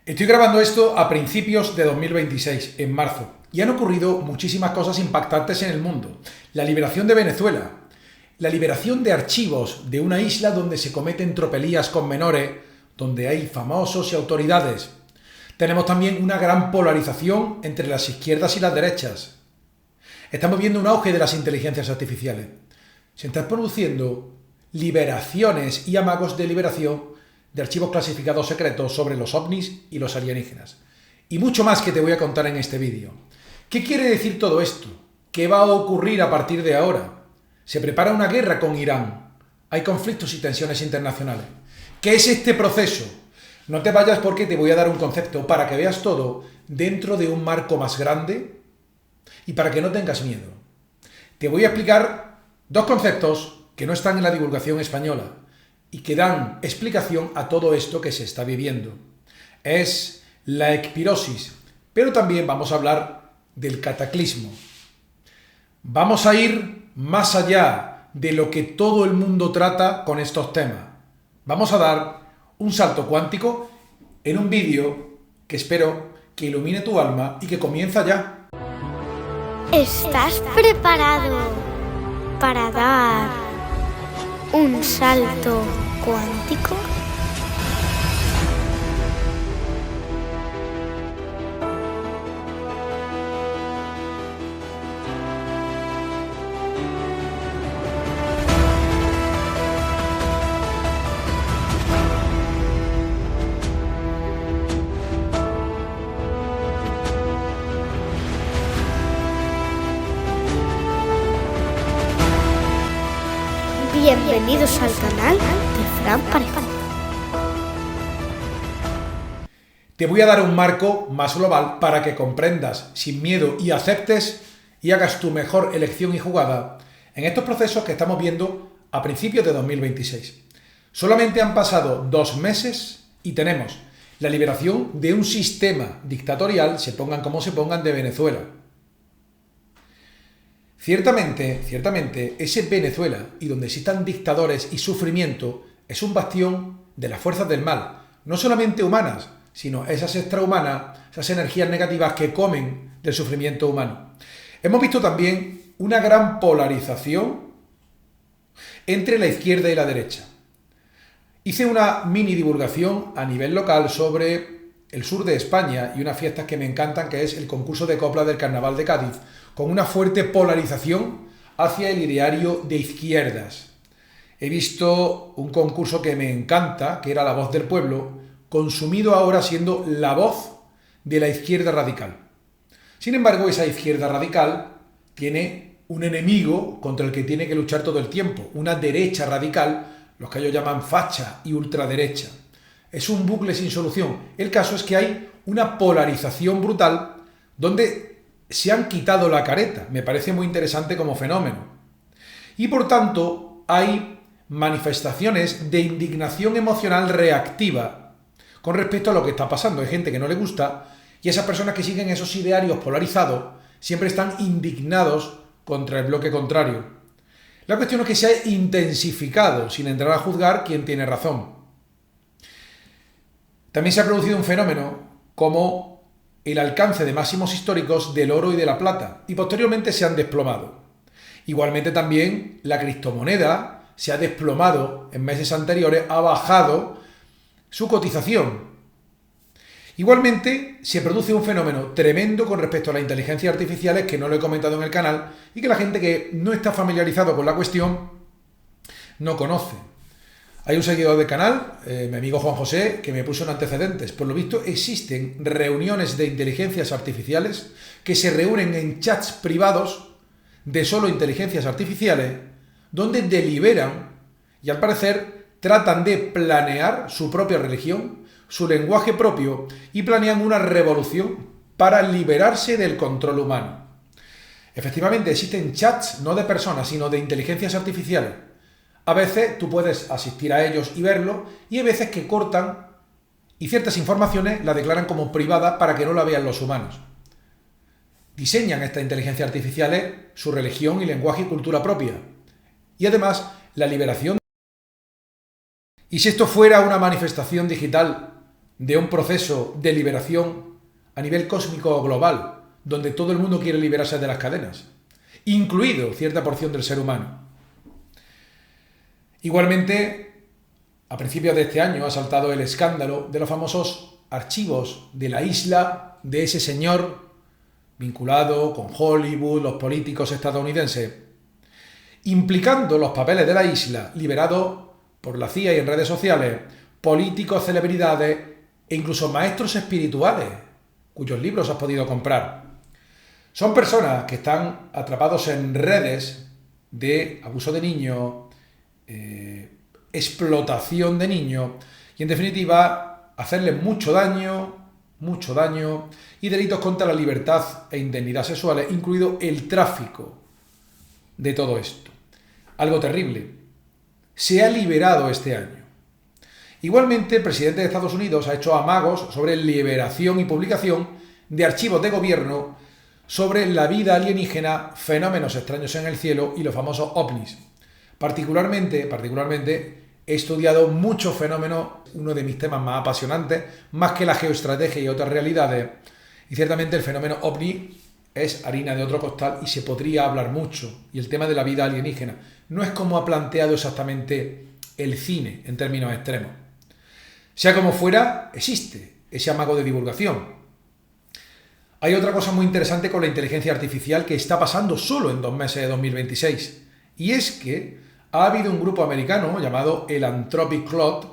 Estoy grabando esto a principios de 2026, en marzo, y han ocurrido muchísimas cosas impactantes en el mundo. La liberación de Venezuela, la liberación de archivos de una isla donde se cometen tropelías con menores, donde hay famosos y autoridades. Tenemos también una gran polarización entre las izquierdas y las derechas. Estamos viendo un auge de las inteligencias artificiales. Se están produciendo liberaciones y amagos de liberación de archivos clasificados secretos sobre los ovnis y los alienígenas. Y mucho más que te voy a contar en este vídeo. ¿Qué quiere decir todo esto? ¿Qué va a ocurrir a partir de ahora? ¿Se prepara una guerra con Irán? ¿Hay conflictos y tensiones internacionales? ¿Qué es este proceso? No te vayas porque te voy a dar un concepto para que veas todo dentro de un marco más grande y para que no tengas miedo. Te voy a explicar dos conceptos que no están en la divulgación española y que dan explicación a todo esto que se está viviendo. Es la ecpirosis, pero también vamos a hablar del cataclismo. Vamos a ir más allá de lo que todo el mundo trata con estos temas. Vamos a dar un salto cuántico en un vídeo que espero que ilumine tu alma y que comienza ya. ¿Estás preparado para dar un salto cuántico? Bienvenidos al canal de Fran Pareja. Te voy a dar un marco más global para que comprendas sin miedo y aceptes y hagas tu mejor elección y jugada en estos procesos que estamos viendo a principios de 2026. Solamente han pasado 2 meses y tenemos la liberación de un sistema dictatorial, se pongan como se pongan, de Venezuela. Ciertamente, ese Venezuela, y donde existan dictadores y sufrimiento, es un bastión de las fuerzas del mal, no solamente humanas, sino esas extrahumanas, esas energías negativas que comen del sufrimiento humano. Hemos visto también una gran polarización entre la izquierda y la derecha. Hice una mini divulgación a nivel local sobre el sur de España y unas fiestas que me encantan, que es el concurso de copla del Carnaval de Cádiz, con una fuerte polarización hacia el ideario de izquierdas. He visto un concurso que me encanta, que era La Voz del Pueblo, consumido ahora siendo la voz de la izquierda radical. Sin embargo, esa izquierda radical tiene un enemigo contra el que tiene que luchar todo el tiempo, una derecha radical, los que ellos llaman facha y ultraderecha. Es un bucle sin solución. El caso es que hay una polarización brutal donde se han quitado la careta. Me parece muy interesante como fenómeno. Y por tanto hay manifestaciones de indignación emocional reactiva con respecto a lo que está pasando. Hay gente que no le gusta y esas personas que siguen esos idearios polarizados siempre están indignados contra el bloque contrario. La cuestión es que se ha intensificado sin entrar a juzgar quién tiene razón. También se ha producido un fenómeno como el alcance de máximos históricos del oro y de la plata, y posteriormente se han desplomado. Igualmente también la criptomoneda se ha desplomado en meses anteriores, ha bajado su cotización. Igualmente se produce un fenómeno tremendo con respecto a las inteligencias artificiales que no lo he comentado en el canal y que la gente que no está familiarizado con la cuestión no conoce. Hay un seguidor del canal, mi amigo Juan José, que me puso en antecedentes. Por lo visto existen reuniones de inteligencias artificiales que se reúnen en chats privados de solo inteligencias artificiales donde deliberan y al parecer tratan de planear su propia religión, su lenguaje propio y planean una revolución para liberarse del control humano. Efectivamente existen chats no de personas sino de inteligencias artificiales. A veces tú puedes asistir a ellos y verlo, y hay veces que cortan y ciertas informaciones las declaran como privadas para que no la vean los humanos. Diseñan estas inteligencias artificiales su religión y lenguaje y cultura propia. Y además, la liberación. Y si esto fuera una manifestación digital de un proceso de liberación a nivel cósmico o global, donde todo el mundo quiere liberarse de las cadenas, incluido cierta porción del ser humano. Igualmente, a principios de este año ha saltado el escándalo de los famosos archivos de la isla de ese señor vinculado con Hollywood, los políticos estadounidenses, implicando los papeles de la isla liberados por la CIA y en redes sociales, políticos, celebridades e incluso maestros espirituales, cuyos libros has podido comprar. Son personas que están atrapados en redes de abuso de niños, explotación de niños y, en definitiva, hacerles mucho daño y delitos contra la libertad e indemnidad sexuales, incluido el tráfico de todo esto. Algo terrible. Se ha liberado este año. Igualmente, el presidente de Estados Unidos ha hecho amagos sobre liberación y publicación de archivos de gobierno sobre la vida alienígena, fenómenos extraños en el cielo y los famosos ovnis. Particularmente he estudiado muchos fenómenos, uno de mis temas más apasionantes, más que la geoestrategia y otras realidades, y ciertamente el fenómeno ovni es harina de otro costal y se podría hablar mucho. Y el tema de la vida alienígena no es como ha planteado exactamente el cine en términos extremos. Sea como fuera, existe ese amago de divulgación. Hay otra cosa muy interesante con la inteligencia artificial que está pasando solo en 2 meses de 2026, y es que ha habido un grupo americano llamado el Anthropic Claude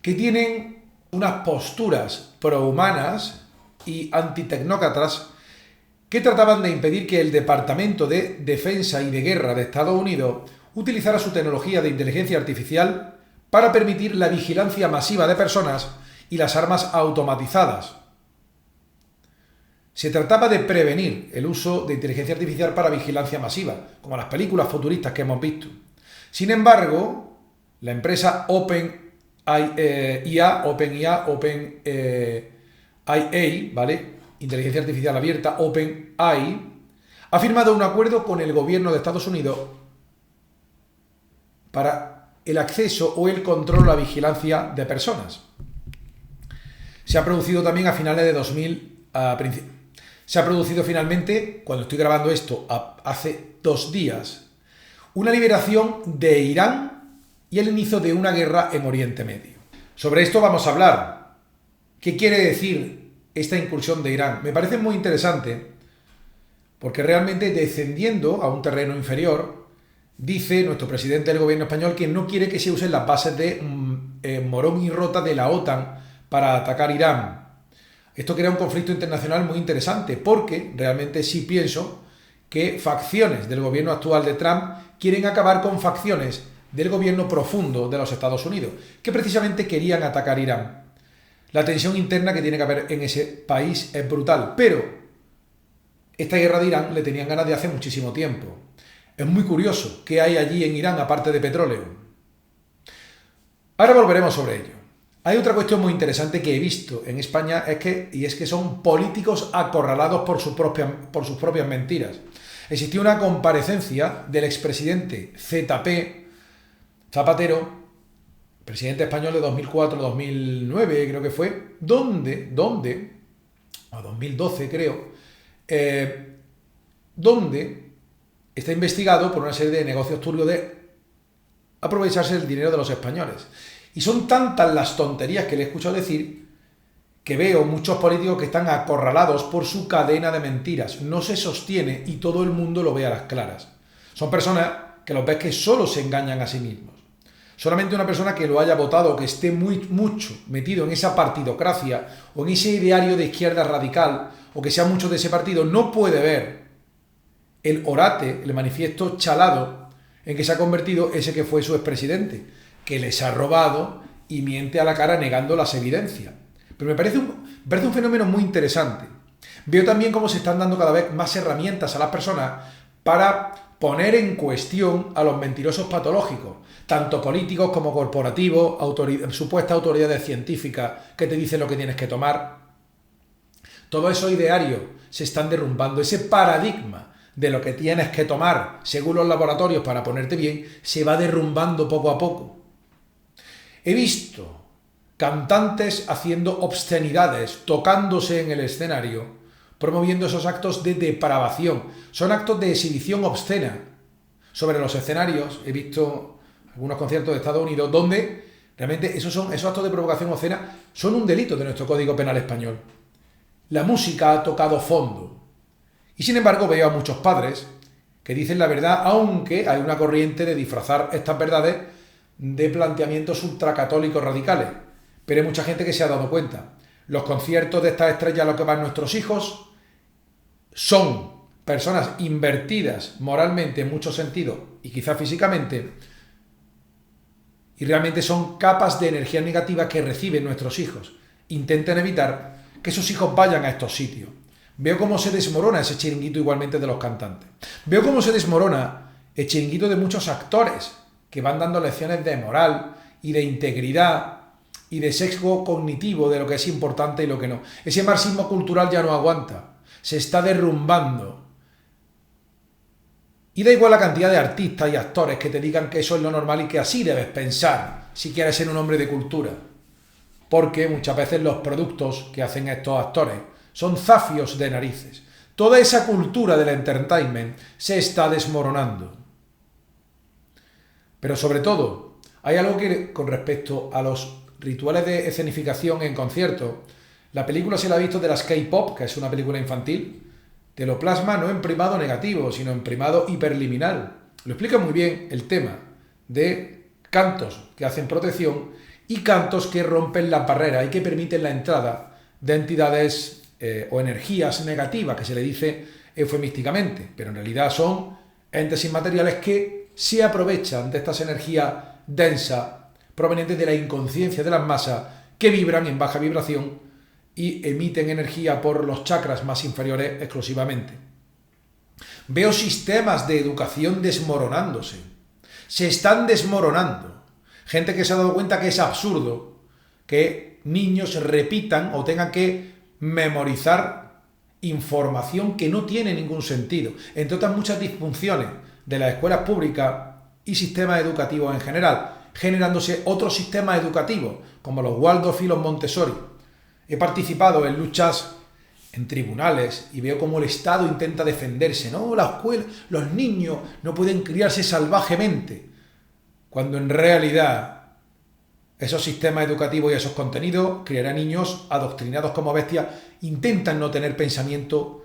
que tienen unas posturas prohumanas y antitecnócratas que trataban de impedir que el Departamento de Defensa y de Guerra de Estados Unidos utilizara su tecnología de inteligencia artificial para permitir la vigilancia masiva de personas y las armas automatizadas. Se trataba de prevenir el uso de inteligencia artificial para vigilancia masiva, como las películas futuristas que hemos visto. Sin embargo, la empresa OpenIA, ¿vale? Inteligencia artificial abierta, OpenAI, ha firmado un acuerdo con el gobierno de Estados Unidos para el acceso o el control a la vigilancia de personas. Se ha producido también a finales de Se ha producido finalmente, cuando estoy grabando esto, hace 2 días, una liberación de Irán y el inicio de una guerra en Oriente Medio. Sobre esto vamos a hablar. ¿Qué quiere decir esta incursión de Irán? Me parece muy interesante porque realmente, descendiendo a un terreno inferior, dice nuestro presidente del gobierno español que no quiere que se usen las bases de Morón y Rota de la OTAN para atacar Irán. Esto crea un conflicto internacional muy interesante porque realmente sí pienso que facciones del gobierno actual de Trump quieren acabar con facciones del gobierno profundo de los Estados Unidos, que precisamente querían atacar Irán. La tensión interna que tiene que haber en ese país es brutal, pero esta guerra de Irán le tenían ganas de hace muchísimo tiempo. Es muy curioso qué hay allí en Irán aparte de petróleo. Ahora volveremos sobre ello. Hay otra cuestión muy interesante que he visto en España, es que son políticos acorralados por sus propias mentiras. Existió una comparecencia del expresidente Zapatero, presidente español de 2004-2009, creo que fue, o 2012 creo, donde está investigado por una serie de negocios turbios de aprovecharse del dinero de los españoles. Y son tantas las tonterías que le he escuchado decir que veo muchos políticos que están acorralados por su cadena de mentiras. No se sostiene y todo el mundo lo ve a las claras. Son personas que los ves que solo se engañan a sí mismos. Solamente una persona que lo haya votado o que esté mucho metido en esa partidocracia o en ese ideario de izquierda radical o que sea mucho de ese partido no puede ver el orate, el manifiesto chalado en que se ha convertido ese que fue su expresidente, que les ha robado y miente a la cara negando las evidencias. Pero me parece un fenómeno muy interesante. Veo también cómo se están dando cada vez más herramientas a las personas para poner en cuestión a los mentirosos patológicos, tanto políticos como corporativos, supuestas autoridades científicas que te dicen lo que tienes que tomar. Todos esos idearios se están derrumbando. Ese paradigma de lo que tienes que tomar según los laboratorios para ponerte bien se va derrumbando poco a poco. He visto cantantes haciendo obscenidades, tocándose en el escenario, promoviendo esos actos de depravación. Son actos de exhibición obscena. Sobre los escenarios, he visto algunos conciertos de Estados Unidos donde realmente esos actos de provocación obscena son un delito de nuestro Código Penal español. La música ha tocado fondo. Y sin embargo veo a muchos padres que dicen la verdad, aunque hay una corriente de disfrazar estas verdades de planteamientos ultracatólicos radicales. Pero hay mucha gente que se ha dado cuenta. Los conciertos de estas estrellas a los que van nuestros hijos son personas invertidas moralmente en muchos sentidos y quizás físicamente, y realmente son capas de energía negativa que reciben nuestros hijos. Intenten evitar que sus hijos vayan a estos sitios. Veo cómo se desmorona ese chiringuito igualmente de los cantantes. Veo cómo se desmorona el chiringuito de muchos actores que van dando lecciones de moral y de integridad y de sesgo cognitivo de lo que es importante y lo que no. Ese marxismo cultural ya no aguanta. Se está derrumbando. Y da igual la cantidad de artistas y actores que te digan que eso es lo normal y que así debes pensar si quieres ser un hombre de cultura. Porque muchas veces los productos que hacen estos actores son zafios de narices. Toda esa cultura del entertainment se está desmoronando. Pero sobre todo, hay algo que con respecto a los rituales de escenificación en conciertos, la película se la ha visto de las K-pop, que es una película infantil, te lo plasma no en primado negativo, sino en primado hiperliminal. Lo explica muy bien el tema de cantos que hacen protección y cantos que rompen la barrera y que permiten la entrada de entidades o energías negativas, que se le dice eufemísticamente, pero en realidad son entes inmateriales que se aprovechan de estas energías densas provenientes de la inconsciencia de las masas que vibran en baja vibración y emiten energía por los chakras más inferiores exclusivamente. Veo sistemas de educación desmoronándose. Se están desmoronando. Gente que se ha dado cuenta que es absurdo que niños repitan o tengan que memorizar información que no tiene ningún sentido. Entre otras muchas disfunciones de las escuelas públicas y sistemas educativos en general, generándose otros sistemas educativos como los Waldorf y los Montessori. He participado en luchas en tribunales y veo cómo el Estado intenta defenderse. No, la escuela, los niños no pueden criarse salvajemente, cuando en realidad esos sistemas educativos y esos contenidos criarán niños adoctrinados como bestias, intentan no tener pensamiento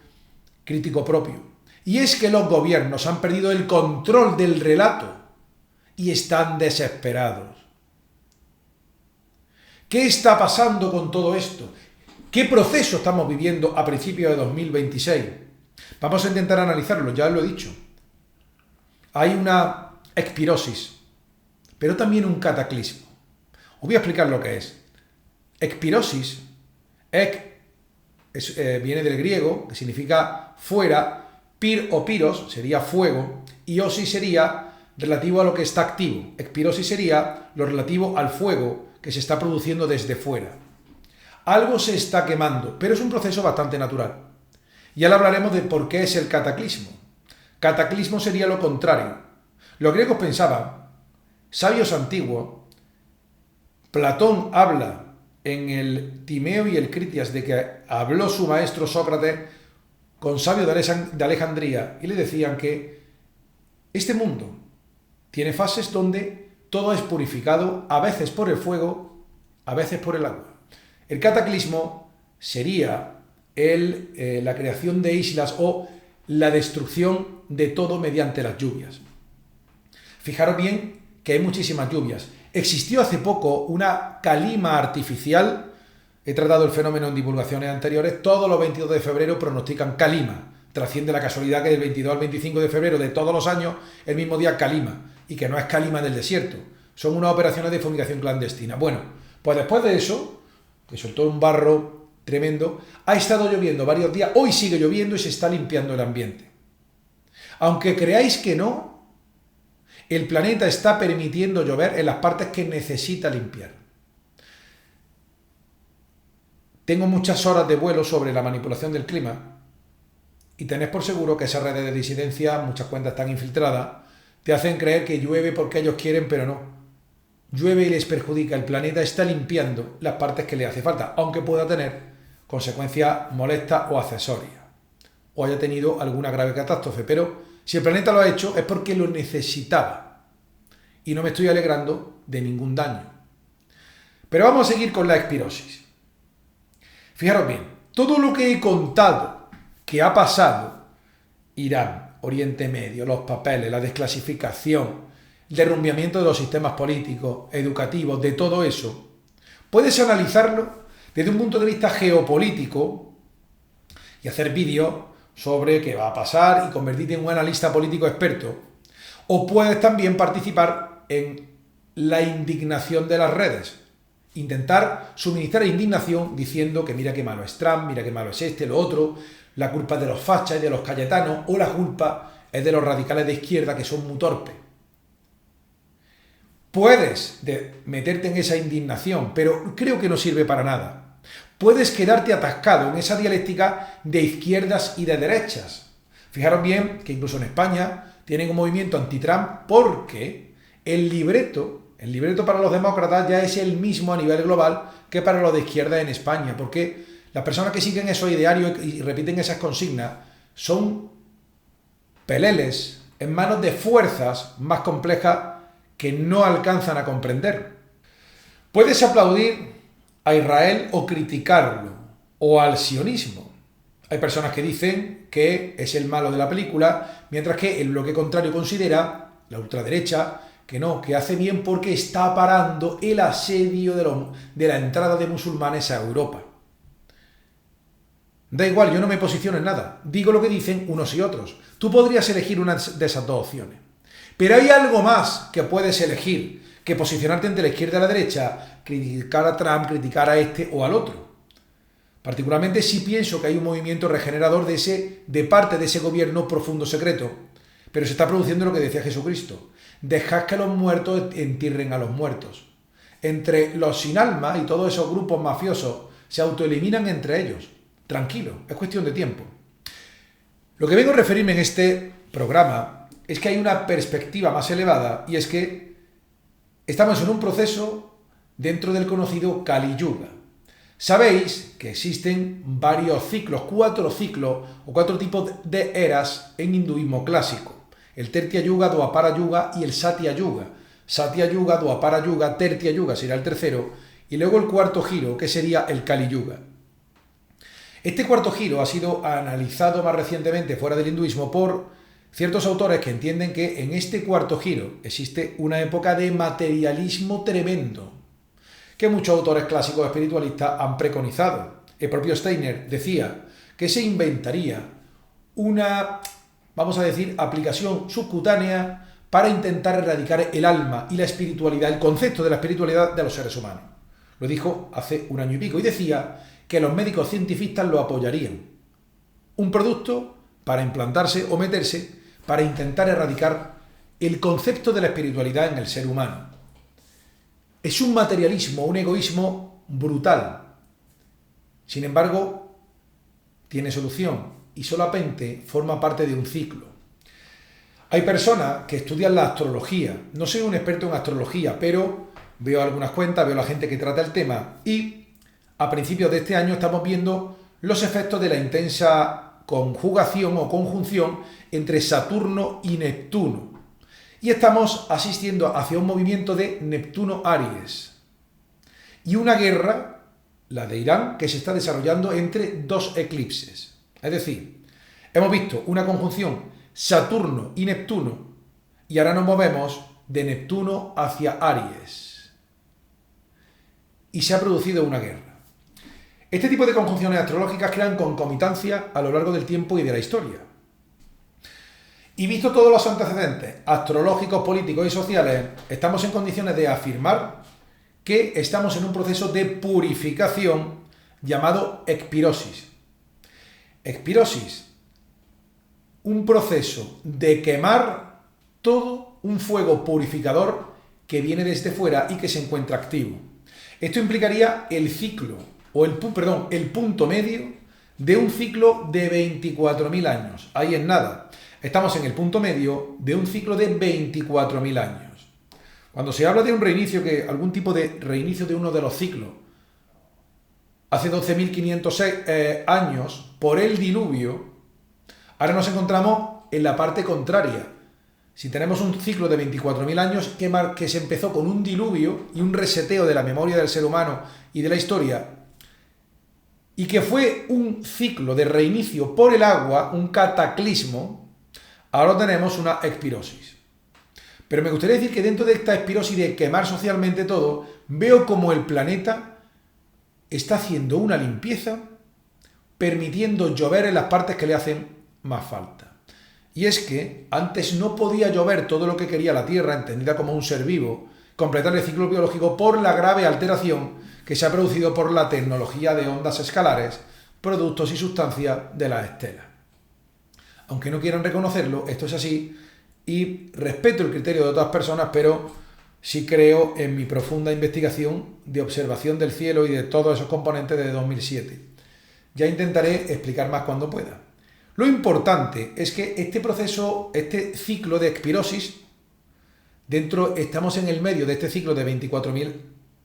crítico propio. Y es que los gobiernos han perdido el control del relato y están desesperados. ¿Qué está pasando con todo esto? ¿Qué proceso estamos viviendo a principios de 2026? Vamos a intentar analizarlo, ya lo he dicho. Hay una expirosis, pero también un cataclismo. Os voy a explicar lo que es. Expirosis viene del griego, que significa fuera, pir o piros sería fuego, y osis sería relativo a lo que está activo. Expirosis sería lo relativo al fuego que se está produciendo desde fuera. Algo se está quemando, pero es un proceso bastante natural. Y ahora hablaremos de por qué es el cataclismo. Cataclismo sería lo contrario. Los griegos pensaban, sabios antiguos, Platón habla en el Timeo y el Critias de que habló su maestro Sócrates con sabios de Alejandría y le decían que este mundo tiene fases donde todo es purificado, a veces por el fuego, a veces por el agua. El cataclismo sería la creación de islas o la destrucción de todo mediante las lluvias. Fijaros bien que hay muchísimas lluvias. Existió hace poco una calima artificial. He tratado el fenómeno en divulgaciones anteriores. Todos los 22 de febrero pronostican calima. Trasciende la casualidad que del 22 al 25 de febrero de todos los años, el mismo día calima. Y que no es calima del desierto. Son unas operaciones de fumigación clandestina. Bueno, pues después de eso, que soltó un barro tremendo, ha estado lloviendo varios días. Hoy sigue lloviendo y se está limpiando el ambiente. Aunque creáis que no, el planeta está permitiendo llover en las partes que necesita limpiar. Tengo muchas horas de vuelo sobre la manipulación del clima y tenés por seguro que esas redes de disidencia, muchas cuentas están infiltradas, te hacen creer que llueve porque ellos quieren, pero no. llueve y les perjudica, el planeta está limpiando las partes que le hace falta, aunque pueda tener consecuencias molestas o accesorias, o haya tenido alguna grave catástrofe. Pero si el planeta lo ha hecho es porque lo necesitaba, y no me estoy alegrando de ningún daño. Pero vamos a seguir con la espirosis. Fijaros bien, todo lo que he contado que ha pasado, Irán, Oriente Medio, los papeles, la desclasificación, el derrumbamiento de los sistemas políticos, educativos, de todo eso, puedes analizarlo desde un punto de vista geopolítico y hacer vídeos sobre qué va a pasar y convertirte en un analista político experto. O puedes también participar en la indignación de las redes. Intentar suministrar indignación diciendo que mira qué malo es Trump, mira qué malo es este, lo otro, la culpa es de los fachas y de los cayetanos, o la culpa es de los radicales de izquierda que son muy torpes. Puedes meterte en esa indignación, pero creo que no sirve para nada. Puedes quedarte atascado en esa dialéctica de izquierdas y de derechas. Fijaros bien que incluso en España tienen un movimiento anti-Trump porque el libreto para los demócratas ya es el mismo a nivel global que para los de izquierda en España, porque las personas que siguen esos idearios y repiten esas consignas son peleles en manos de fuerzas más complejas que no alcanzan a comprender. Puedes aplaudir a Israel o criticarlo, o al sionismo. Hay personas que dicen que es el malo de la película, mientras que el bloque contrario considera, la ultraderecha, que no, que hace bien porque está parando el asedio de la entrada de musulmanes a Europa. Da igual, yo no me posiciono en nada, digo lo que dicen unos y otros. Tú podrías elegir una de esas dos opciones. Pero hay algo más que puedes elegir que posicionarte entre la izquierda y la derecha, criticar a Trump, criticar a este o al otro. Particularmente si pienso que hay un movimiento regenerador de parte de ese gobierno profundo secreto. Pero se está produciendo lo que decía Jesucristo. Dejad que los muertos entierren a los muertos. Entre los sin alma y todos esos grupos mafiosos se autoeliminan entre ellos. Tranquilo, es cuestión de tiempo. Lo que vengo a referirme en este programa es que hay una perspectiva más elevada, y es que estamos en un proceso dentro del conocido Kali Yuga. Sabéis que existen varios ciclos, 4 ciclos o 4 tipos de eras en hinduismo clásico. El Tretya Yuga, Dwapara Yuga y el Satya Yuga. Satya Yuga, Dwapara Yuga, Tretya Yuga sería el tercero, y luego el cuarto giro, que sería el Kali Yuga. Este cuarto giro ha sido analizado más recientemente fuera del hinduismo por ciertos autores que entienden que en este cuarto giro existe una época de materialismo tremendo, que muchos autores clásicos espiritualistas han preconizado. El propio Steiner decía que se inventaría una, vamos a decir, aplicación subcutánea para intentar erradicar el alma y la espiritualidad, el concepto de la espiritualidad de los seres humanos. Lo dijo hace un año y pico y decía que los médicos cientifistas lo apoyarían. Un producto para implantarse o meterse para intentar erradicar el concepto de la espiritualidad en el ser humano. Es un materialismo, un egoísmo brutal. Sin embargo, tiene solución y solamente forma parte de un ciclo. Hay personas que estudian la astrología. No soy un experto en astrología, pero veo algunas cuentas, veo a la gente que trata el tema y a principios de este año estamos viendo los efectos de la intensa conjugación o conjunción entre Saturno y Neptuno. Y estamos asistiendo hacia un movimiento de Neptuno-Aries. Y una guerra, la de Irán, que se está desarrollando entre 2 eclipses. Es decir, hemos visto una conjunción Saturno y Neptuno, y ahora nos movemos de Neptuno hacia Aries. Y se ha producido una guerra. Este tipo de conjunciones astrológicas crean concomitancia a lo largo del tiempo y de la historia. Y visto todos los antecedentes astrológicos, políticos y sociales, estamos en condiciones de afirmar que estamos en un proceso de purificación llamado expirosis. Expirosis, un proceso de quemar todo un fuego purificador que viene desde fuera y que se encuentra activo. Esto implicaría el ciclo, o el punto medio de un ciclo de 24.000 años. Ahí es nada. Estamos en el punto medio de un ciclo de 24.000 años. Cuando se habla de un reinicio, algún tipo de reinicio de uno de los ciclos, hace 12.506 años, por el diluvio, ahora nos encontramos en la parte contraria. Si tenemos un ciclo de 24.000 años que se empezó con un diluvio y un reseteo de la memoria del ser humano y de la historia, y que fue un ciclo de reinicio por el agua, un cataclismo, ahora tenemos una expirosis. Pero me gustaría decir que dentro de esta expirosis de quemar socialmente todo, veo como el planeta está haciendo una limpieza, permitiendo llover en las partes que le hacen más falta. Y es que antes no podía llover todo lo que quería la Tierra, entendida como un ser vivo, completar el ciclo biológico por la grave alteración que se ha producido por la tecnología de ondas escalares, productos y sustancias de las estelas. Aunque no quieran reconocerlo, esto es así, y respeto el criterio de otras personas, pero sí creo en mi profunda investigación de observación del cielo y de todos esos componentes de 2007. Ya intentaré explicar más cuando pueda. Lo importante es que este proceso, este ciclo de expirosis, estamos en el medio de este ciclo de 24.000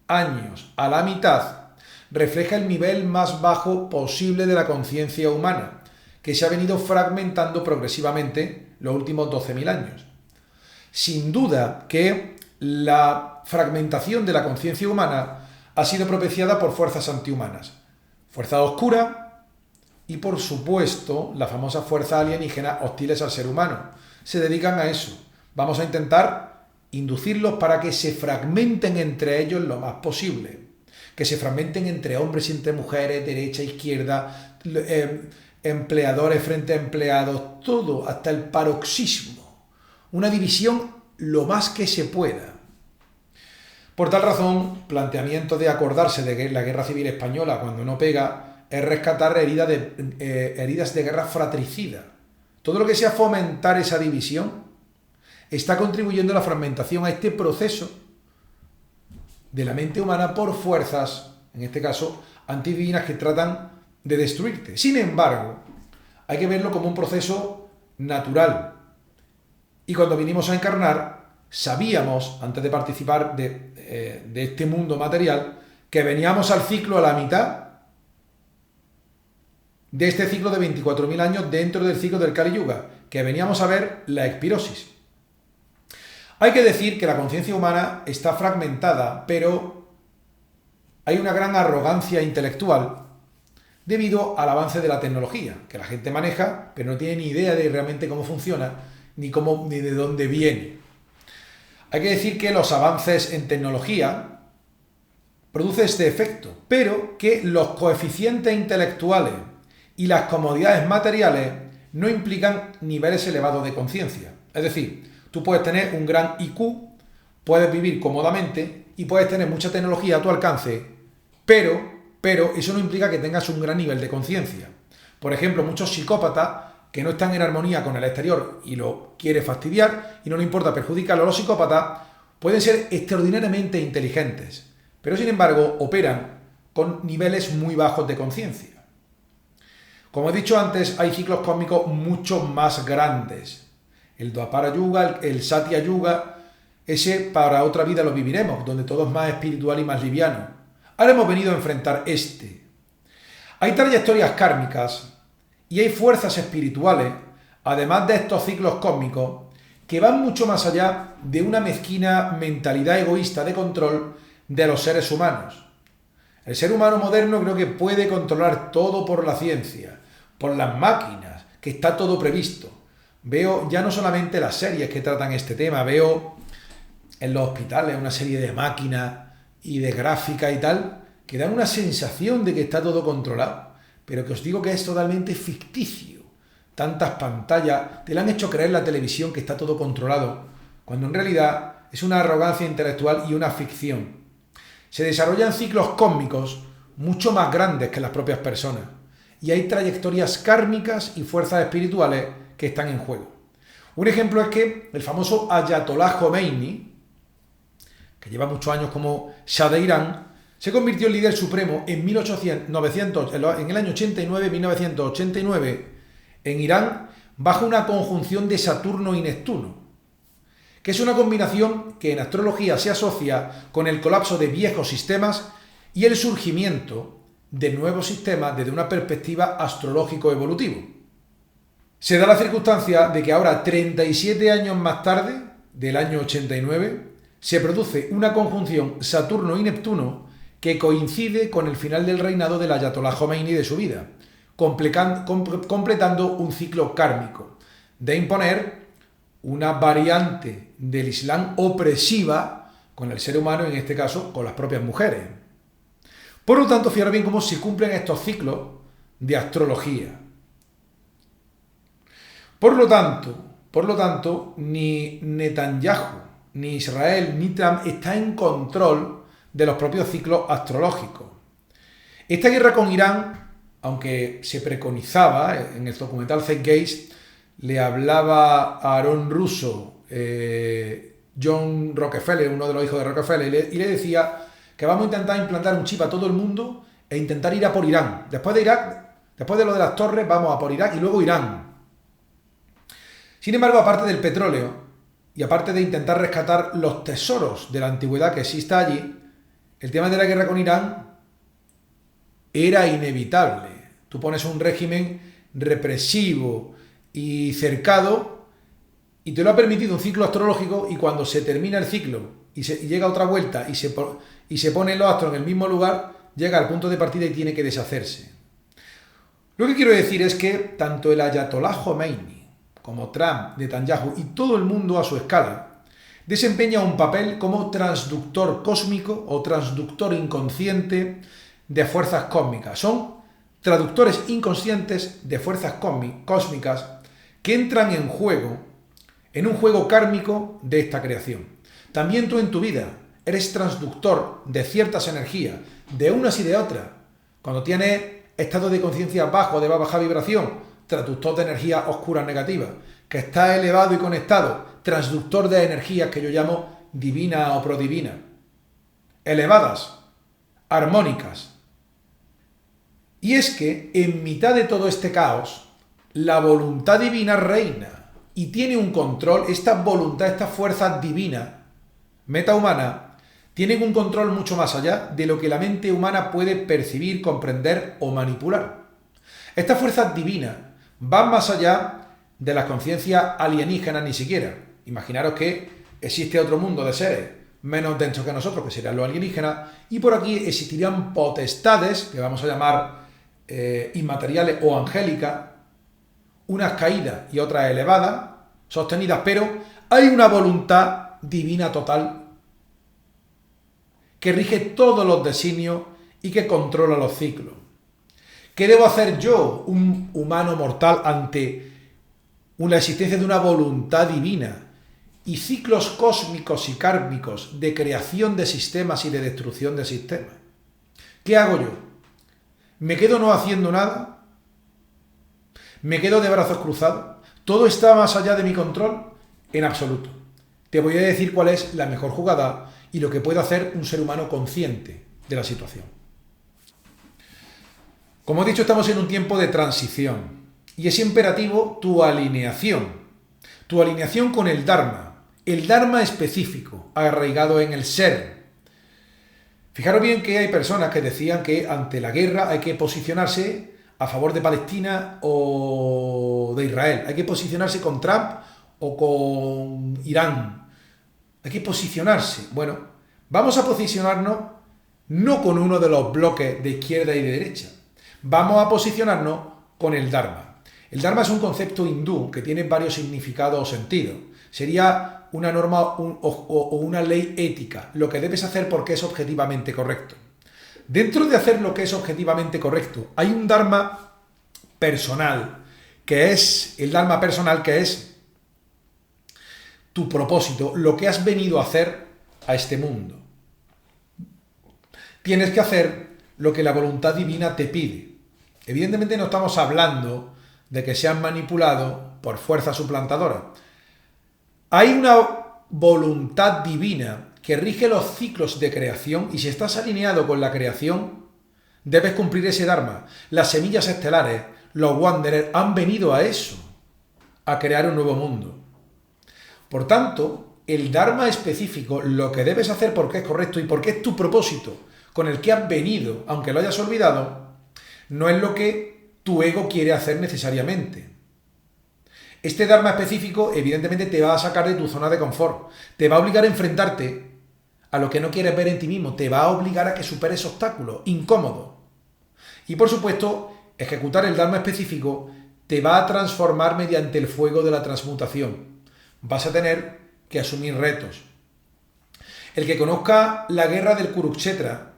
años, a la mitad, refleja el nivel más bajo posible de la conciencia humana, que se ha venido fragmentando progresivamente los últimos 12.000 años. Sin duda que la fragmentación de la conciencia humana ha sido propiciada por fuerzas antihumanas, fuerza oscura y, por supuesto, la famosa fuerza alienígena hostiles al ser humano. Se dedican a eso. Vamos a intentar inducirlos para que se fragmenten entre ellos lo más posible, que se fragmenten entre hombres y entre mujeres, derecha, izquierda, empleadores frente a empleados, todo hasta el paroxismo, una división lo más que se pueda. Por tal razón, planteamiento de acordarse de la Guerra Civil Española cuando no pega es rescatar heridas de guerra fratricida. Todo lo que sea fomentar esa división está contribuyendo a la fragmentación, a este proceso de la mente humana por fuerzas, en este caso, antidivinas que tratan de destruirte. Sin embargo, hay que verlo como un proceso natural. Y cuando vinimos a encarnar, sabíamos, antes de participar de este mundo material, que veníamos al ciclo a la mitad de este ciclo de 24.000 años dentro del ciclo del Kali Yuga, que veníamos a ver la expirosis. Hay que decir que la conciencia humana está fragmentada, pero hay una gran arrogancia intelectual debido al avance de la tecnología, que la gente maneja, pero no tiene ni idea de realmente cómo funciona, ni de dónde viene. Hay que decir que los avances en tecnología producen este efecto, pero que los coeficientes intelectuales y las comodidades materiales no implican niveles elevados de conciencia. Es decir, tú puedes tener un gran IQ, puedes vivir cómodamente y puedes tener mucha tecnología a tu alcance, pero eso no implica que tengas un gran nivel de conciencia. Por ejemplo, muchos psicópatas que no están en armonía con el exterior y lo quiere fastidiar y no le importa perjudicarlo a los psicópatas, pueden ser extraordinariamente inteligentes, pero sin embargo operan con niveles muy bajos de conciencia. Como he dicho antes, hay ciclos cósmicos mucho más grandes. El Dwapara Yuga, el Satya Yuga, ese para otra vida lo viviremos, donde todo es más espiritual y más liviano. Ahora hemos venido a enfrentar este. Hay trayectorias kármicas y hay fuerzas espirituales, además de estos ciclos cósmicos, que van mucho más allá de una mezquina mentalidad egoísta de control de los seres humanos. El ser humano moderno creo que puede controlar todo por la ciencia, por las máquinas, que está todo previsto. Veo ya no solamente las series que tratan este tema, veo en los hospitales una serie de máquinas y de gráfica y tal, que dan una sensación de que está todo controlado, pero que os digo que es totalmente ficticio. Tantas pantallas, te lo han hecho creer la televisión que está todo controlado, cuando en realidad es una arrogancia intelectual y una ficción. Se desarrollan ciclos cósmicos mucho más grandes que las propias personas, y hay trayectorias kármicas y fuerzas espirituales que están en juego. Un ejemplo es que el famoso Ayatollah Khomeini, que lleva muchos años como Shah de Irán, se convirtió en líder supremo en el año 1989 en Irán bajo una conjunción de Saturno y Neptuno, que es una combinación que en astrología se asocia con el colapso de viejos sistemas y el surgimiento de nuevos sistemas desde una perspectiva astrológico-evolutivo. Se da la circunstancia de que ahora, 37 años más tarde, del año 89, se produce una conjunción Saturno y Neptuno que coincide con el final del reinado del Ayatolá Jomeini de su vida, completando un ciclo kármico de imponer una variante del Islam opresiva con el ser humano, en este caso con las propias mujeres. Por lo tanto, fijaros bien cómo se cumplen estos ciclos de astrología. Por lo tanto, ni Netanyahu, ni Israel, ni Trump está en control de los propios ciclos astrológicos. Esta guerra con Irán, aunque se preconizaba en el documental Zeitgeist, le hablaba a Aaron Russo, John Rockefeller, uno de los hijos de Rockefeller, y le decía que vamos a intentar implantar un chip a todo el mundo e intentar ir a por Irán. Después de Irak, después de lo de las torres, vamos a por Irak y luego Irán. Sin embargo, aparte del petróleo y aparte de intentar rescatar los tesoros de la antigüedad que exista allí, el tema de la guerra con Irán era inevitable. Tú pones un régimen represivo y cercado y te lo ha permitido un ciclo astrológico, y cuando se termina el ciclo y llega otra vuelta y se ponen los astros en el mismo lugar, llega al punto de partida y tiene que deshacerse. Lo que quiero decir es que tanto el Ayatolá Jomeini como Trump, Netanyahu y todo el mundo a su escala desempeña un papel como transductor cósmico o transductor inconsciente de fuerzas cósmicas. Son traductores inconscientes de fuerzas cósmicas que entran en un juego kármico de esta creación. También tú en tu vida eres transductor de ciertas energías, de unas y de otras. Cuando tienes estado de conciencia bajo, de baja vibración, transductor de energías oscuras negativas, que está elevado y conectado, transductor de energías que yo llamo divina o prodivina, elevadas, armónicas. Y es que en mitad de todo este caos, la voluntad divina reina y tiene un control. Esta voluntad, esta fuerza divina, metahumana, tienen un control mucho más allá de lo que la mente humana puede percibir, comprender o manipular. Estas fuerzas divinas van más allá de las conciencias alienígenas ni siquiera. Imaginaros que existe otro mundo de seres menos densos que nosotros, que serían los alienígenas, y por aquí existirían potestades, que vamos a llamar inmateriales o angélicas, unas caídas y otras elevadas, sostenidas, pero hay una voluntad divina total que rige todos los designios y que controla los ciclos. ¿Qué debo hacer yo, un humano mortal, ante la existencia de una voluntad divina y ciclos cósmicos y kármicos de creación de sistemas y de destrucción de sistemas? ¿Qué hago yo? ¿Me quedo no haciendo nada? ¿Me quedo de brazos cruzados? ¿Todo está más allá de mi control? En absoluto. Te voy a decir cuál es la mejor jugada y lo que puede hacer un ser humano consciente de la situación. Como he dicho, estamos en un tiempo de transición y es imperativo tu alineación con el Dharma específico, arraigado en el ser. Fijaros bien que hay personas que decían que ante la guerra hay que posicionarse a favor de Palestina o de Israel, hay que posicionarse con Trump o con Irán, hay que posicionarse. Bueno, vamos a posicionarnos no con uno de los bloques de izquierda y de derecha, vamos a posicionarnos con el Dharma. El Dharma es un concepto hindú que tiene varios significados o sentidos. Sería una norma o una ley ética, lo que debes hacer porque es objetivamente correcto. Dentro de hacer lo que es objetivamente correcto, hay un Dharma personal, que es el Dharma personal, que es tu propósito, lo que has venido a hacer a este mundo. Tienes que hacer lo que la voluntad divina te pide. Evidentemente no estamos hablando de que sean manipulados por fuerzas suplantadoras. Hay una voluntad divina que rige los ciclos de creación y si estás alineado con la creación, debes cumplir ese Dharma. Las semillas estelares, los Wanderers, han venido a eso, a crear un nuevo mundo. Por tanto, el Dharma específico, lo que debes hacer porque es correcto y porque es tu propósito con el que has venido, aunque lo hayas olvidado, no es lo que tu ego quiere hacer necesariamente. Este Dharma específico evidentemente te va a sacar de tu zona de confort, te va a obligar a enfrentarte a lo que no quieres ver en ti mismo, te va a obligar a que superes obstáculos incómodos. Y por supuesto, ejecutar el Dharma específico te va a transformar mediante el fuego de la transmutación. Vas a tener que asumir retos. El que conozca la guerra del Kurukshetra,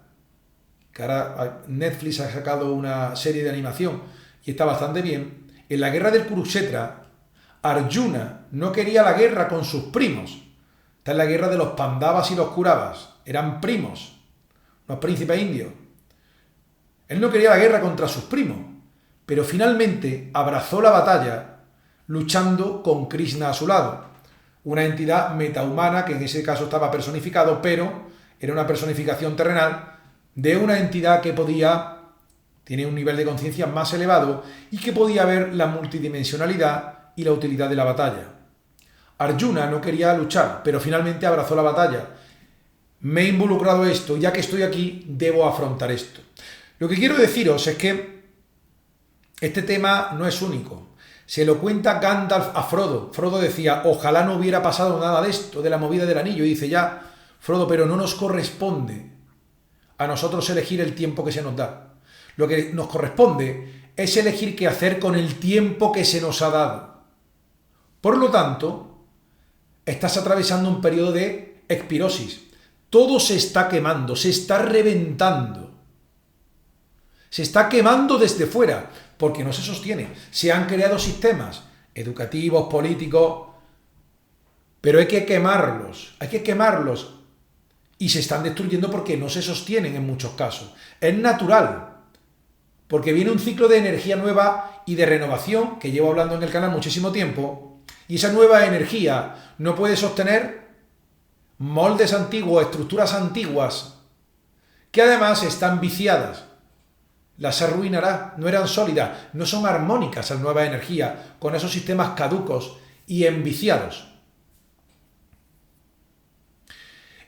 que ahora Netflix ha sacado una serie de animación y está bastante bien, en la guerra del Kurukshetra, Arjuna no quería la guerra con sus primos. Esta es la guerra de los Pandavas y los Kauravas. Eran primos, los príncipes indios. Él no quería la guerra contra sus primos, pero finalmente abrazó la batalla luchando con Krishna a su lado. Una entidad metahumana que en ese caso estaba personificado, pero era una personificación terrenal de una entidad que tiene un nivel de conciencia más elevado y que podía ver la multidimensionalidad y la utilidad de la batalla. Arjuna no quería luchar, pero finalmente abrazó la batalla. Me he involucrado esto, ya que estoy aquí, debo afrontar esto. Lo que quiero deciros es que este tema no es único. Se lo cuenta Gandalf a Frodo. Frodo decía, ojalá no hubiera pasado nada de esto, de la movida del anillo. Y dice ya, Frodo, pero no nos corresponde a nosotros elegir el tiempo que se nos da. Lo que nos corresponde es elegir qué hacer con el tiempo que se nos ha dado. Por lo tanto, estás atravesando un periodo de expirosis. Todo se está quemando, se está reventando. Se está quemando desde fuera, porque no se sostiene. Se han creado sistemas educativos, políticos, pero hay que quemarlos, y se están destruyendo porque no se sostienen en muchos casos. Es natural, porque viene un ciclo de energía nueva y de renovación, que llevo hablando en el canal muchísimo tiempo, y esa nueva energía no puede sostener moldes antiguos, estructuras antiguas, que además están viciadas. Las arruinará, no eran sólidas, no son armónicas la nueva energía, con esos sistemas caducos y enviciados.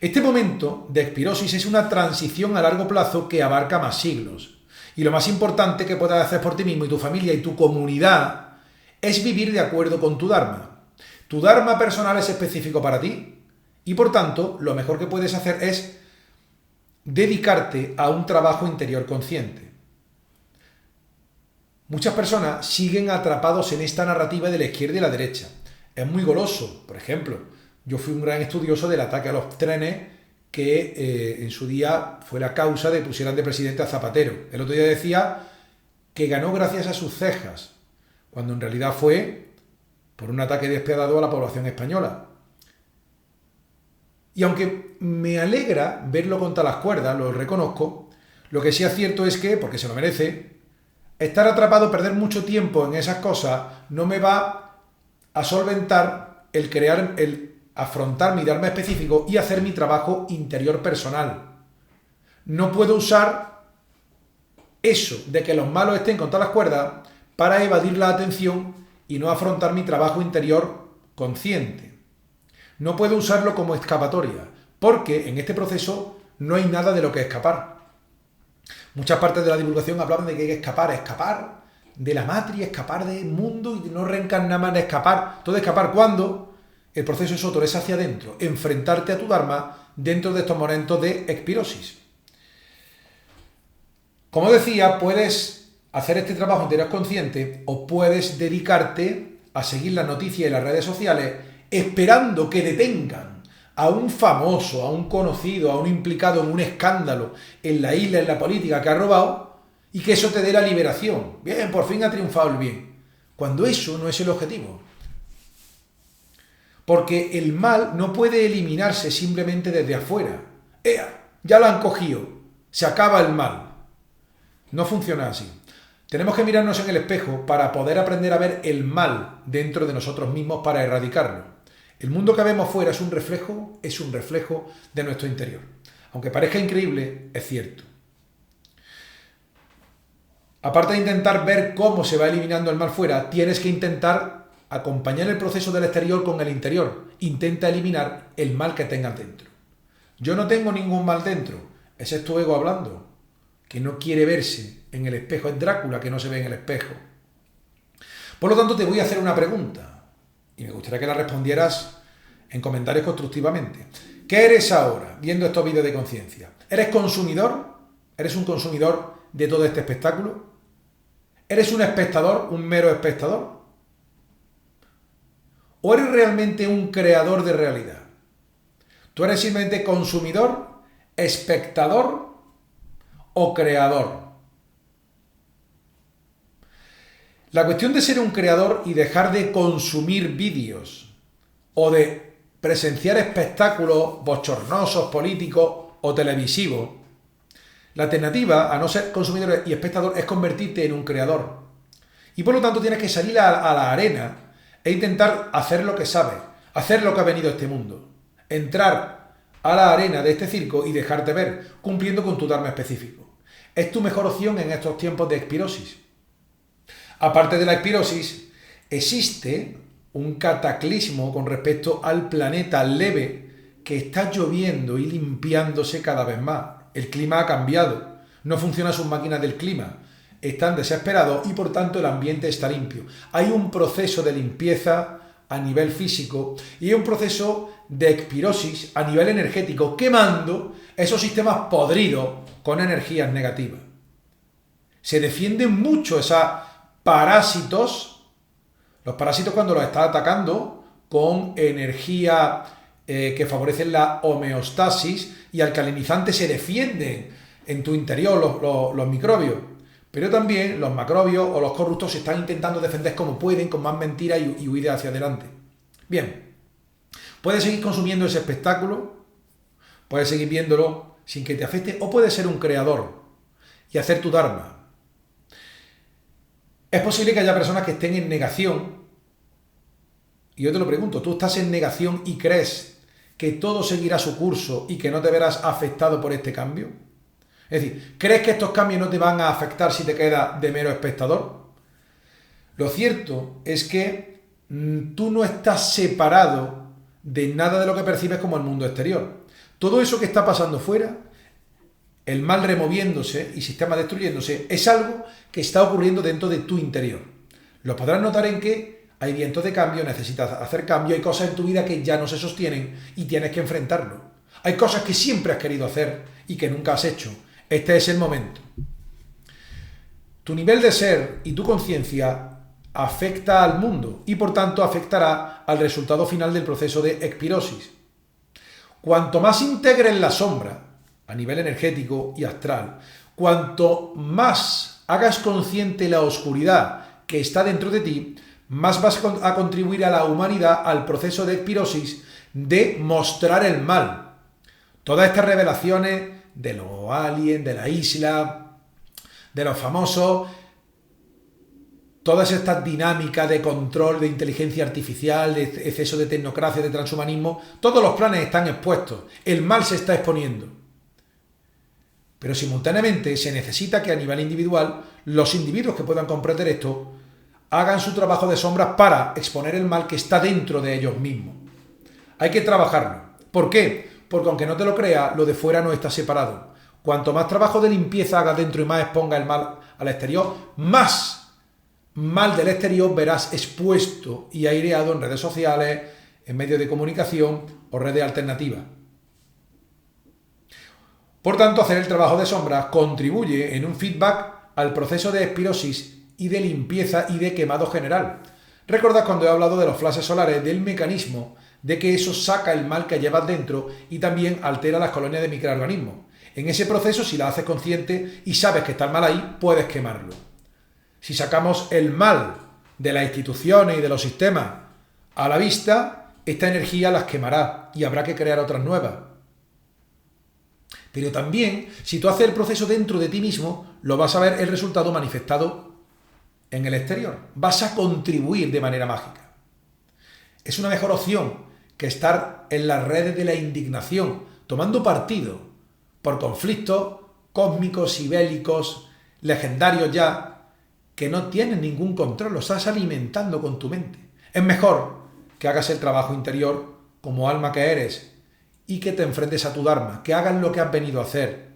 Este momento de expirosis es una transición a largo plazo que abarca más siglos. Y lo más importante que puedas hacer por ti mismo y tu familia y tu comunidad es vivir de acuerdo con tu Dharma. Tu Dharma personal es específico para ti y por tanto lo mejor que puedes hacer es dedicarte a un trabajo interior consciente. Muchas personas siguen atrapados en esta narrativa de la izquierda y la derecha. Es muy goloso. Por ejemplo, yo fui un gran estudioso del ataque a los trenes que en su día fue la causa de que pusieran de presidente a Zapatero. El otro día decía que ganó gracias a sus cejas, cuando en realidad fue por un ataque despiadado a la población española. Y aunque me alegra verlo contra las cuerdas, lo reconozco, lo que sí es cierto es que, porque se lo merece, estar atrapado, perder mucho tiempo en esas cosas, no me va a solventar el afrontar mi Dharma específico y hacer mi trabajo interior personal. No puedo usar eso de que los malos estén contra las cuerdas para evadir la atención y no afrontar mi trabajo interior consciente. No puedo usarlo como escapatoria, porque en este proceso no hay nada de lo que escapar. Muchas partes de la divulgación hablaban de que hay que escapar de la matriz, escapar del mundo y no reencarnar más de escapar. Todo escapar, ¿cuándo? El proceso es otro, es hacia adentro, enfrentarte a tu Dharma dentro de estos momentos de expirosis. Como decía, puedes hacer este trabajo interior consciente o puedes dedicarte a seguir las noticias y las redes sociales esperando que detengan a un famoso, a un conocido, a un implicado en un escándalo en la isla, en la política que ha robado y que eso te dé la liberación. Bien, por fin ha triunfado el bien. Cuando eso no es el objetivo. Porque el mal no puede eliminarse simplemente desde afuera. Ya lo han cogido, se acaba el mal. No funciona así. Tenemos que mirarnos en el espejo para poder aprender a ver el mal dentro de nosotros mismos para erradicarlo. El mundo que vemos fuera es un reflejo de nuestro interior. Aunque parezca increíble, es cierto. Aparte de intentar ver cómo se va eliminando el mal fuera, tienes que intentar acompañar el proceso del exterior con el interior. Intenta eliminar el mal que tengas dentro. Yo no tengo ningún mal dentro. Ese es tu ego hablando, que no quiere verse en el espejo. Es Drácula que no se ve en el espejo. Por lo tanto, te voy a hacer una pregunta y me gustaría que la respondieras en comentarios constructivamente. ¿Qué eres ahora viendo estos vídeos de conciencia? ¿Eres consumidor? ¿Eres un consumidor de todo este espectáculo? ¿Eres un espectador, un mero espectador? ¿O eres realmente un creador de realidad? ¿Tú eres simplemente consumidor, espectador o creador? La cuestión de ser un creador y dejar de consumir vídeos o de presenciar espectáculos bochornosos, políticos o televisivos, la alternativa a no ser consumidor y espectador es convertirte en un creador. Y por lo tanto tienes que salir a la arena e intentar hacer lo que sabes, hacer lo que ha venido a este mundo. Entrar a la arena de este circo y dejarte ver, cumpliendo con tu dharma específico. Es tu mejor opción en estos tiempos de espirosis. Aparte de la espirosis, existe un cataclismo con respecto al planeta leve que está lloviendo y limpiándose cada vez más. El clima ha cambiado, no funcionan sus máquinas del clima, están desesperados y por tanto el ambiente está limpio. Hay un proceso de limpieza a nivel físico y hay un proceso de espirosis a nivel energético, quemando esos sistemas podridos con energías negativas. Se defienden mucho esos parásitos, los parásitos cuando los estás atacando con energía que favorecen la homeostasis y alcalinizantes, se defienden en tu interior los microbios. Pero también los macrobios o los corruptos se están intentando defender como pueden, con más mentiras y huir hacia adelante. Bien, puedes seguir consumiendo ese espectáculo, puedes seguir viéndolo sin que te afecte, o puedes ser un creador y hacer tu dharma. Es posible que haya personas que estén en negación, y yo te lo pregunto, ¿tú estás en negación y crees que todo seguirá su curso y que no te verás afectado por este cambio? Es decir, ¿crees que estos cambios no te van a afectar si te quedas de mero espectador? Lo cierto es que tú no estás separado de nada de lo que percibes como el mundo exterior. Todo eso que está pasando fuera, el mal removiéndose y sistemas destruyéndose, es algo que está ocurriendo dentro de tu interior. Lo podrás notar en que hay vientos de cambio, necesitas hacer cambio, hay cosas en tu vida que ya no se sostienen y tienes que enfrentarlo. Hay cosas que siempre has querido hacer y que nunca has hecho. Este es el momento. Tu nivel de ser y tu conciencia afecta al mundo y por tanto afectará al resultado final del proceso de espirosis. Cuanto más integres la sombra a nivel energético y astral, cuanto más hagas consciente la oscuridad que está dentro de ti, más vas a contribuir a la humanidad al proceso de espirosis de mostrar el mal. Todas estas revelaciones de los aliens, de la isla, de los famosos, todas estas dinámicas de control de inteligencia artificial, de exceso de tecnocracia, de transhumanismo, todos los planes están expuestos, el mal se está exponiendo. Pero simultáneamente se necesita que a nivel individual, los individuos que puedan comprender esto, hagan su trabajo de sombras para exponer el mal que está dentro de ellos mismos. Hay que trabajarlo. ¿Por qué? Porque aunque no te lo creas, lo de fuera no está separado. Cuanto más trabajo de limpieza hagas dentro y más exponga el mal al exterior, más mal del exterior verás expuesto y aireado en redes sociales, en medios de comunicación o redes alternativas. Por tanto, hacer el trabajo de sombras contribuye en un feedback al proceso de espirosis y de limpieza y de quemado general. ¿Recuerdas cuando he hablado de los flashes solares, del mecanismo de que eso saca el mal que llevas dentro y también altera las colonias de microorganismos? En ese proceso, si la haces consciente y sabes que está el mal ahí, puedes quemarlo. Si sacamos el mal de las instituciones y de los sistemas a la vista, esta energía las quemará y habrá que crear otras nuevas. Pero también, si tú haces el proceso dentro de ti mismo, lo vas a ver el resultado manifestado en el exterior. Vas a contribuir de manera mágica. Es una mejor opción que estar en las redes de la indignación, tomando partido por conflictos cósmicos y bélicos, legendarios ya, que no tienen ningún control, los estás alimentando con tu mente. Es mejor que hagas el trabajo interior como alma que eres y que te enfrentes a tu Dharma, que hagas lo que has venido a hacer.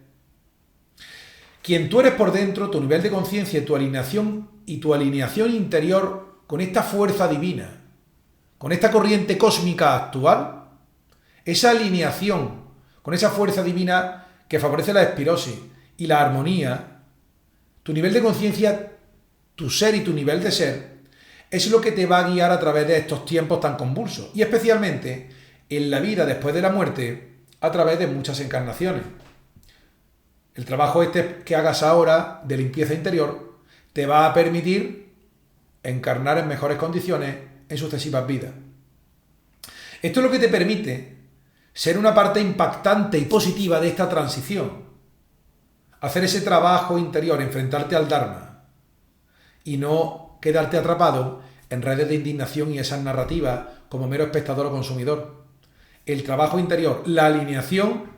Quien tú eres por dentro, tu nivel de conciencia y tu alineación interior con esta fuerza divina, con esta corriente cósmica actual, esa alineación con esa fuerza divina que favorece la espirosis y la armonía, tu nivel de conciencia, tu ser y tu nivel de ser, es lo que te va a guiar a través de estos tiempos tan convulsos y especialmente en la vida después de la muerte a través de muchas encarnaciones. El trabajo que hagas ahora de limpieza interior te va a permitir encarnar en mejores condiciones en sucesivas vidas. Esto es lo que te permite ser una parte impactante y positiva de esta transición. Hacer ese trabajo interior, enfrentarte al Dharma y no quedarte atrapado en redes de indignación y esas narrativas como mero espectador o consumidor. El trabajo interior, la alineación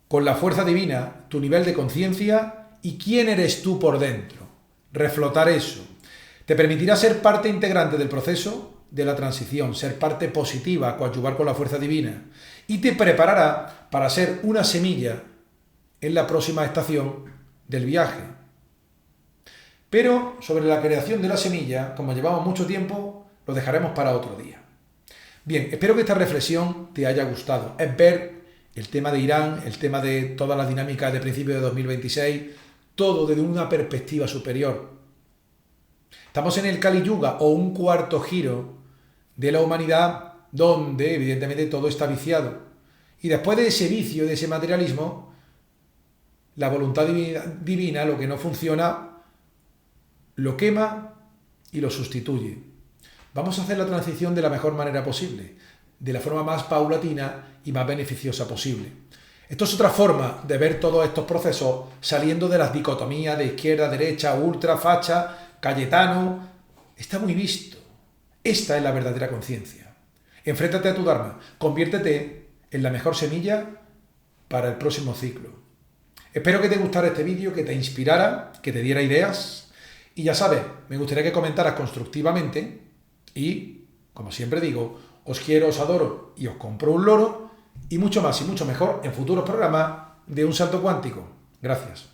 con la fuerza divina, tu nivel de conciencia y quién eres tú por dentro. Reflotar eso. Te permitirá ser parte integrante del proceso de la transición, ser parte positiva, coadyuvar con la fuerza divina y te preparará para ser una semilla en la próxima estación del viaje. Pero sobre la creación de la semilla, como llevamos mucho tiempo, lo dejaremos para otro día. Bien, espero que esta reflexión te haya gustado. Es ver el tema de Irán, el tema de todas las dinámicas de principio de 2026, todo desde una perspectiva superior. Estamos en el Kali Yuga o un cuarto giro de la humanidad donde evidentemente todo está viciado. Y después de ese vicio, de ese materialismo, la voluntad divina, lo que no funciona, lo quema y lo sustituye. Vamos a hacer la transición de la mejor manera posible, de la forma más paulatina y más beneficiosa posible. Esto es otra forma de ver todos estos procesos saliendo de las dicotomías de izquierda, derecha, ultra, facha, Cayetano. Está muy visto. Esta es la verdadera conciencia. Enfréntate a tu Dharma, conviértete en la mejor semilla para el próximo ciclo. Espero que te gustara este vídeo, que te inspirara, que te diera ideas. Y ya sabes, me gustaría que comentaras constructivamente y, como siempre digo, os quiero, os adoro y os compro un loro y mucho más y mucho mejor en futuros programas de Un Salto Cuántico. Gracias.